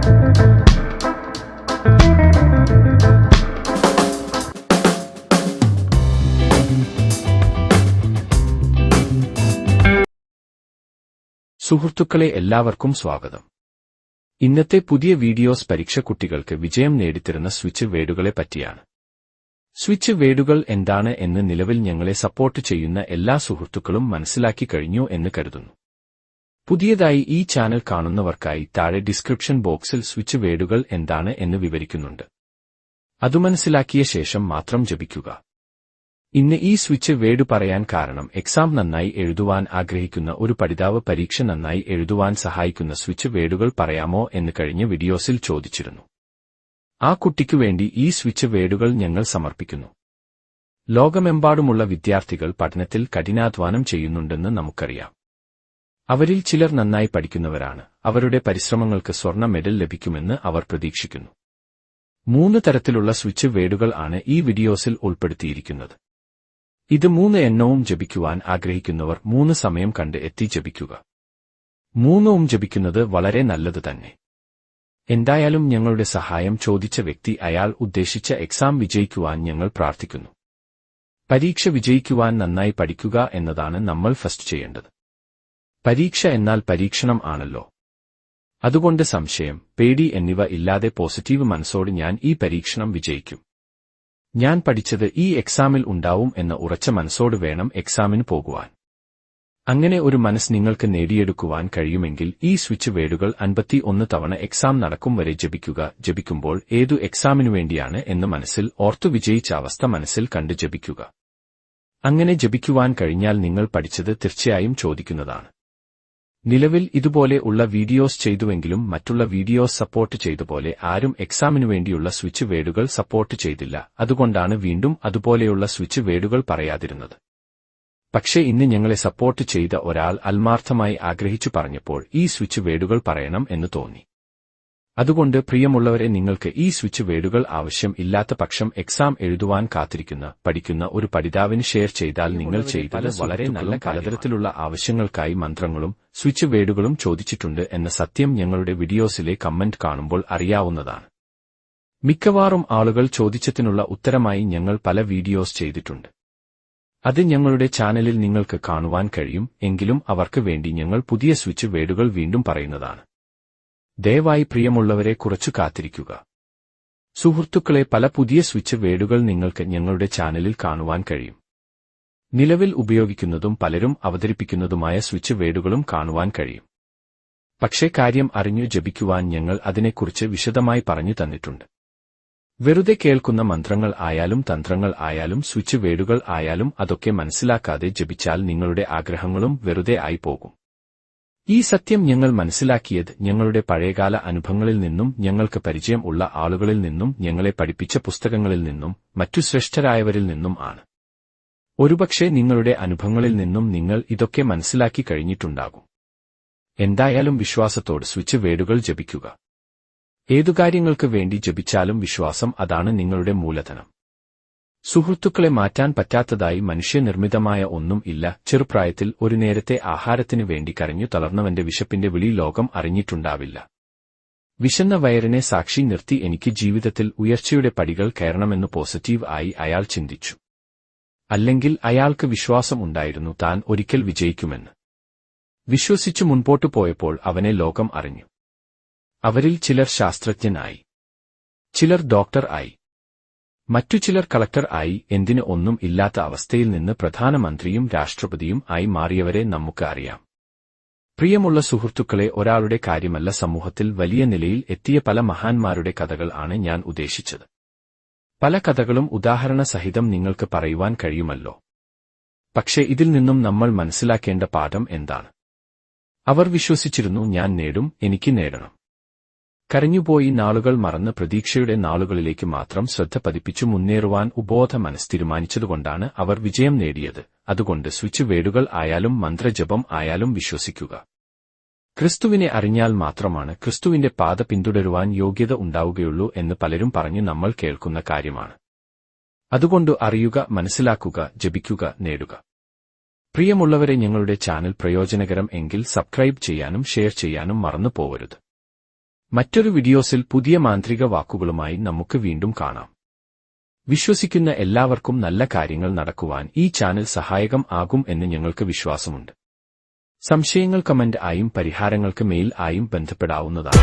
സുഹൃത്തുക്കളെ, എല്ലാവർക്കും സ്വാഗതം. ഇന്നത്തെ പുതിയ വീഡിയോസ് പരീക്ഷ കുട്ടികൾക്ക് വിജയം നേടിത്തരുന്ന സ്വിച്ച് വേഡുകളെ പറ്റിയാണ്. സ്വിച്ച് വേഡുകൾ എന്താണ് എന്ന് നിലവിൽ ഞങ്ങളെ സപ്പോർട്ട് ചെയ്യുന്ന എല്ലാ സുഹൃത്തുക്കളും മനസ്സിലാക്കി കഴിഞ്ഞു എന്ന് കരുതുന്നു. പുതിയതായി ഈ ചാനൽ കാണുന്നവർക്കായി താഴെ ഡിസ്ക്രിപ്ഷൻ ബോക്സിൽ സ്വിച്ച് വേഡുകൾ എന്താണ് എന്ന് വിവരിക്കുന്നുണ്ട്. അത് മനസ്സിലാക്കിയ ശേഷം മാത്രം ജപിക്കുക. ഇന്ന് ഈ സ്വിച്ച് വേഡ് പറയാൻ കാരണം എക്സാം നന്നായി എഴുതുവാൻ ആഗ്രഹിക്കുന്ന ഒരു പഠിതാവ് പരീക്ഷ നന്നായി എഴുതുവാൻ സഹായിക്കുന്ന സ്വിച്ച് വേഡുകൾ പറയാമോ എന്ന് കഴിഞ്ഞ വീഡിയോസിൽ ചോദിച്ചിരുന്നു. ആ കുട്ടിക്കു വേണ്ടി ഈ സ്വിച്ച് വേഡുകൾ ഞങ്ങൾ സമർപ്പിക്കുന്നു. ലോകമെമ്പാടുമുള്ള വിദ്യാർത്ഥികൾ പഠനത്തിൽ കഠിനാധ്വാനം ചെയ്യുന്നുണ്ടെന്ന് നമുക്കറിയാം. അവരിൽ ചിലർ നന്നായി പഠിക്കുന്നവരാണ്. അവരുടെ പരിശ്രമങ്ങൾക്ക് സ്വർണ്ണ മെഡൽ ലഭിക്കുമെന്ന് അവർ പ്രതീക്ഷിക്കുന്നു. 3 തരത്തിലുള്ള സ്വിച്ച് വേഡുകൾ ആണ് ഈ വീഡിയോസിൽ ഉൾപ്പെടുത്തിയിരിക്കുന്നത്. ഇത് 3 എണ്ണവും ജപിക്കുവാൻ ആഗ്രഹിക്കുന്നവർ 3 സമയം കണ്ട് എത്തി ജപിക്കുക. 3 ജപിക്കുന്നത് വളരെ നല്ലത് തന്നെ. എന്തായാലും ഞങ്ങളുടെ സഹായം ചോദിച്ച വ്യക്തി അയാൾ ഉദ്ദേശിച്ച എക്സാം വിജയിക്കുവാൻ ഞങ്ങൾ പ്രാർത്ഥിക്കുന്നു. പരീക്ഷ വിജയിക്കുവാൻ നന്നായി പഠിക്കുക എന്നതാണ് നമ്മൾ ഫസ്റ്റ് ചെയ്യേണ്ടത്. പരീക്ഷ എന്നാൽ പരീക്ഷണം ആണല്ലോ. അതുകൊണ്ട് സംശയം, പേടി എന്നിവ ഇല്ലാതെ പോസിറ്റീവ് മനസ്സോട് ഞാൻ ഈ പരീക്ഷണം വിജയിക്കും, ഞാൻ പഠിച്ചത് ഈ എക്സാമിൽ ഉണ്ടാവും എന്ന ഉറച്ച മനസ്സോട് വേണം എക്സാമിന് പോകുവാൻ. അങ്ങനെ ഒരു മനസ്സ് നിങ്ങൾക്ക് നേടിയെടുക്കുവാൻ കഴിയുമെങ്കിൽ ഈ സ്വിച്ച് വേഡുകൾ 51 തവണ എക്സാം നടക്കും വരെ ജപിക്കുക. ജപിക്കുമ്പോൾ ഏതു എക്സാമിനുവേണ്ടിയാണ് എന്ന് മനസ്സിൽ ഓർത്തു വിജയിച്ച അവസ്ഥ മനസ്സിൽ കണ്ട് ജപിക്കുക. അങ്ങനെ ജപിക്കുവാൻ കഴിഞ്ഞാൽ നിങ്ങൾ പഠിച്ചത് തീർച്ചയായും ചോദിക്കുന്നതാണ്. നിലവിൽ ഇതുപോലെ ഉള്ള വീഡിയോസ് ചെയ്തുവെങ്കിലും മറ്റുള്ള വീഡിയോസ് സപ്പോർട്ട് ചെയ്തപോലെ ആരും എക്സാമിനുവേണ്ടിയുള്ള സ്വിച്ച് വേഡുകൾ സപ്പോർട്ട് ചെയ്തില്ല. അതുകൊണ്ടാണ് വീണ്ടും അതുപോലെയുള്ള സ്വിച്ച് വേഡുകൾ പറയാതിരുന്നത്. പക്ഷേ ഇന്ന് ഞങ്ങളെ സപ്പോർട്ട് ചെയ്ത ഒരാൾ ആത്മാർത്ഥമായി ആഗ്രഹിച്ചു പറഞ്ഞപ്പോൾ ഈ സ്വിച്ച് വേഡുകൾ പറയണം എന്ന് തോന്നി. അതുകൊണ്ട് പ്രിയമുള്ളവരെ, നിങ്ങൾക്ക് ഈ സ്വിച്ച് വേഡുകൾ ആവശ്യം ഇല്ലാത്ത പക്ഷം എക്സാം എഴുതുവാൻ പഠിക്കുന്ന ഒരു പഠിതാവിന് ഷെയർ ചെയ്താൽ നിങ്ങൾ ചെയ്താൽ വളരെ നല്ല പലതരത്തിലുള്ള ആവശ്യങ്ങൾക്കായി മന്ത്രങ്ങളും സ്വിച്ച് വേഡുകളും ചോദിച്ചിട്ടുണ്ട് എന്ന സത്യം ഞങ്ങളുടെ വീഡിയോസിലെ കമന്റ് കാണുമ്പോൾ അറിയാവുന്നതാണ്. മിക്കവാറും ആളുകൾ ചോദിച്ചതിനുള്ള ഉത്തരമായി ഞങ്ങൾ പല വീഡിയോസ് ചെയ്തിട്ടുണ്ട്. അത് ഞങ്ങളുടെ ചാനലിൽ നിങ്ങൾക്ക് കാണുവാൻ കഴിയും. എങ്കിലും അവർക്ക് വേണ്ടി ഞങ്ങൾ പുതിയ സ്വിച്ച് വേഡുകൾ വീണ്ടും പറയുന്നതാണ്. ദയവായി പ്രിയമുള്ളവരെ, കുറച്ചു കാത്തിരിക്കുക. സുഹൃത്തുക്കളെ, പല പുതിയ സ്വിച്ച് വേഡുകൾ നിങ്ങൾക്ക് ഞങ്ങളുടെ ചാനലിൽ കാണുവാൻ കഴിയും. നിലവിൽ ഉപയോഗിക്കുന്നതും പലരും അവതരിപ്പിക്കുന്നതുമായ സ്വിച്ച് വേഡുകളും കാണുവാൻ കഴിയും. പക്ഷേ കാര്യം അറിഞ്ഞു ജപിക്കുവാൻ ഞങ്ങൾ അതിനെക്കുറിച്ച് വിശദമായി പറഞ്ഞു തന്നിട്ടുണ്ട്. വെറുതെ കേൾക്കുന്ന മന്ത്രങ്ങൾ ആയാലും തന്ത്രങ്ങൾ ആയാലും സ്വിച്ച് വേഡുകൾ ആയാലും അതൊക്കെ മനസ്സിലാക്കാതെ ജപിച്ചാൽ നിങ്ങളുടെ ആഗ്രഹങ്ങളും വെറുതെ ആയി പോകും. ഈ സത്യം ഞങ്ങൾ മനസ്സിലാക്കിയത് ഞങ്ങളുടെ പഴയകാല അനുഭവങ്ങളിൽ നിന്നും ഞങ്ങൾക്ക് പരിചയം ഉള്ള ആളുകളിൽ നിന്നും ഞങ്ങളെ പഠിപ്പിച്ച പുസ്തകങ്ങളിൽ നിന്നും മറ്റു ശ്രേഷ്ഠരായവരിൽ നിന്നും ആണ്. ഒരുപക്ഷെ നിങ്ങളുടെ അനുഭവങ്ങളിൽ നിന്നും നിങ്ങൾ ഇതൊക്കെ മനസ്സിലാക്കി കഴിഞ്ഞിട്ടുണ്ടാകും. എന്തായാലും വിശ്വാസത്തോട് സ്വിച്ച് വേഡുകൾ ജപിക്കുക. ഏതു കാര്യങ്ങൾക്ക് വേണ്ടി ജപിച്ചാലും വിശ്വാസം, അതാണ് നിങ്ങളുടെ മൂലധനം. സുഹൃത്തുക്കളെ, മാറ്റാൻ പറ്റാത്തതായി മനുഷ്യനിർമ്മിതമായ ഒന്നും ഇല്ല. ചെറുപ്രായത്തിൽ ഒരു നേരത്തെ ആഹാരത്തിനു വേണ്ടി കരഞ്ഞു തളർന്നവന്റെ വിശപ്പിന്റെ വിളി ലോകം അറിഞ്ഞിട്ടുണ്ടാവില്ല. വിശന്ന വയറിനെ സാക്ഷി നിർത്തി എനിക്ക് ജീവിതത്തിൽ ഉയർച്ചയുടെ പടികൾ കയറണമെന്ന് പോസിറ്റീവ് ആയി അയാൾ ചിന്തിച്ചു. അല്ലെങ്കിൽ അയാൾക്ക് വിശ്വാസം ഉണ്ടായിരുന്നു താൻ ഒരിക്കൽ വിജയിക്കുമെന്ന്. വിശ്വസിച്ചു മുൻപോട്ടു പോയപ്പോൾ അവനെ ലോകം അറിഞ്ഞു. അവരിൽ ചിലർ ശാസ്ത്രജ്ഞനായി, ചിലർ ഡോക്ടർ ആയി, മറ്റു ചിലർ കളക്ടർ ആയി. എന്തിന് ഒന്നും ഇല്ലാത്ത അവസ്ഥയിൽ നിന്ന് പ്രധാനമന്ത്രിയും രാഷ്ട്രപതിയും ആയി മാറിയവരെ നമുക്ക് അറിയാം. പ്രിയമുള്ള സുഹൃത്തുക്കളെ, ഒരാളുടെ കാര്യമല്ല, സമൂഹത്തിൽ വലിയ നിലയിൽ എത്തിയ പല മഹാന്മാരുടെ കഥകൾ ആണ് ഞാൻ ഉദ്ദേശിച്ചത്. പല കഥകളും ഉദാഹരണ സഹിതം നിങ്ങൾക്ക് പറയുവാൻ കഴിയുമല്ലോ. പക്ഷേ ഇതിൽ നിന്നും നമ്മൾ മനസ്സിലാക്കേണ്ട പാഠം എന്താണ്? അവർ വിശ്വസിച്ചിരുന്നു, ഞാൻ നേടും, എനിക്ക് നേടണം. കരഞ്ഞുപോയി നാളുകൾ മറന്ന് പ്രതീക്ഷയുടെ നാളുകളിലേക്ക് മാത്രം ശ്രദ്ധ പതിപ്പിച്ചു മുന്നേറുവാൻ ഉബോധ മനസ്സ് തീരുമാനിച്ചതുകൊണ്ടാണ് അവർ വിജയം നേടിയത്. അതുകൊണ്ട് സ്വിച്ച് വേഡുകൾ ആയാലും മന്ത്രജപം ആയാലും വിശ്വസിക്കുക. ക്രിസ്തുവിനെ അറിഞ്ഞാൽ മാത്രമാണ് ക്രിസ്തുവിന്റെ പാത പിന്തുടരുവാൻ യോഗ്യത ഉണ്ടാവുകയുള്ളൂ എന്ന് പലരും പറഞ്ഞു നമ്മൾ കേൾക്കുന്ന കാര്യമാണ്. അതുകൊണ്ട് അറിയുക, മനസ്സിലാക്കുക, ജപിക്കുക, നേടുക. പ്രിയമുള്ളവരെ, ഞങ്ങളുടെ ചാനൽ പ്രയോജനകരം എങ്കിൽ സബ്സ്ക്രൈബ് ചെയ്യാനും ഷെയർ ചെയ്യാനും മറന്നു പോവരുത്. മറ്റൊരു വീഡിയോസിൽ പുതിയ മാന്ത്രിക വാക്കുകളുമായി നമുക്ക് വീണ്ടും കാണാം. വിശ്വസിക്കുന്ന എല്ലാവർക്കും നല്ല കാര്യങ്ങൾ നടക്കുവാൻ ഈ ചാനൽ സഹായകം ആകും എന്ന് ഞങ്ങൾക്ക് വിശ്വാസമുണ്ട്. സംശയങ്ങൾ കമന്റ് ആയും പരിഹാരങ്ങൾക്ക് മെയിൽ ആയും ബന്ധപ്പെടാവുന്നതാണ്.